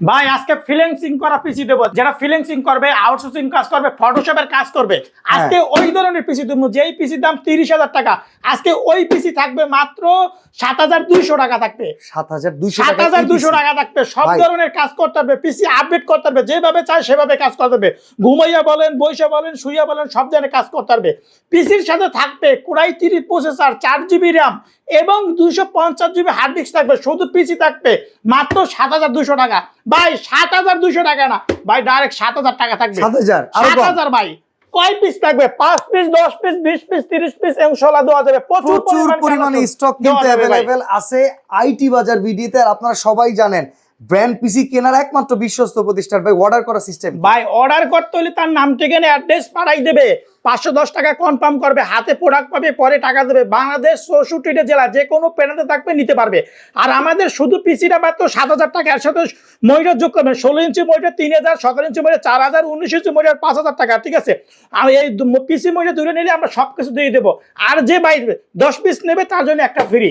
ভাই আজকে ফ্রিল্যান্সিং করা পিসি দেবো, যারা ফ্রিল্যান্সিং করবে, আউটসোর্সিং কাজ করবে, ফটোশপের কাজ করবে, আজকে ওই ধরনের পিসি দেবো। যেই পিসির দাম 30,000 টাকা, আজকে ওই পিসি থাকবে মাত্র 7,200 টাকা থাকবে। 7,200 টাকা থাকবে। সব ধরনের কাজ করতে হবে, পিসি আপডেট করতে হবে, যেভাবে চায় সেভাবে কাজ করতে হবে। ঘুমাইয়া বলেন, বৈশা বলেন, শুইয়া বলেন, সব ধরনের কাজ করতে হবে। পিসির সাথে থাকবে কোরাই 3 প্রসেসর, 4GB র্যাম এবং 250GB হার্ড ডিস্ক থাকবে। শুধু পিসি থাকবে মাত্র 7,200 টাকা। ভাই 7,200 টাকা না ভাই, ডাইরেক্ট 7,000 টাকা থাকবে। 7,000 ভাই। কয় পিস থাকবে? 5 পিস, 10 পিস, 20 পিস, 30 পিস ইনশাআল্লাহ দেওয়া যাবে। প্রচুর পরিমাণে স্টক কিন্তু अवेलेबल আছে আইটি বাজার ভিডিওতে। আর আপনারা সবাই জানেন ব্র্যান্ড পিসি কেনার একমাত্র বিশ্বস্ত প্রতিষ্ঠান ভাই অর্ডার করা সিস্টেম। ভাই অর্ডার করতে হলে তার নাম ঠিকানা অ্যাড্রেস পাঠাই দেবে, 510 টাকা কনফার্ম করবে, হাতে প্রোডাক্ট পাবে, পরে টাকা দেবে। বাংলাদেশ 64টা জেলা, যে কোনো প্যানেলে থাকবে, নিতে পারবে। আর আমাদের শুধু পিসিটা মাত্র 7,000 টাকা। এর সাথে মনিটর যোগ করবেন, 16 inch monitor 3,000, 17 inch monitor 4,000, 19 inch monitor 5,000 টাকা। ঠিক আছে, আমি এই পিসি মনিটর দূরে নিলে আমরা সবকিছু দিয়ে দেবো। আর যে ভাই 10 পিস নেবে তার জন্য একটা ফ্রি।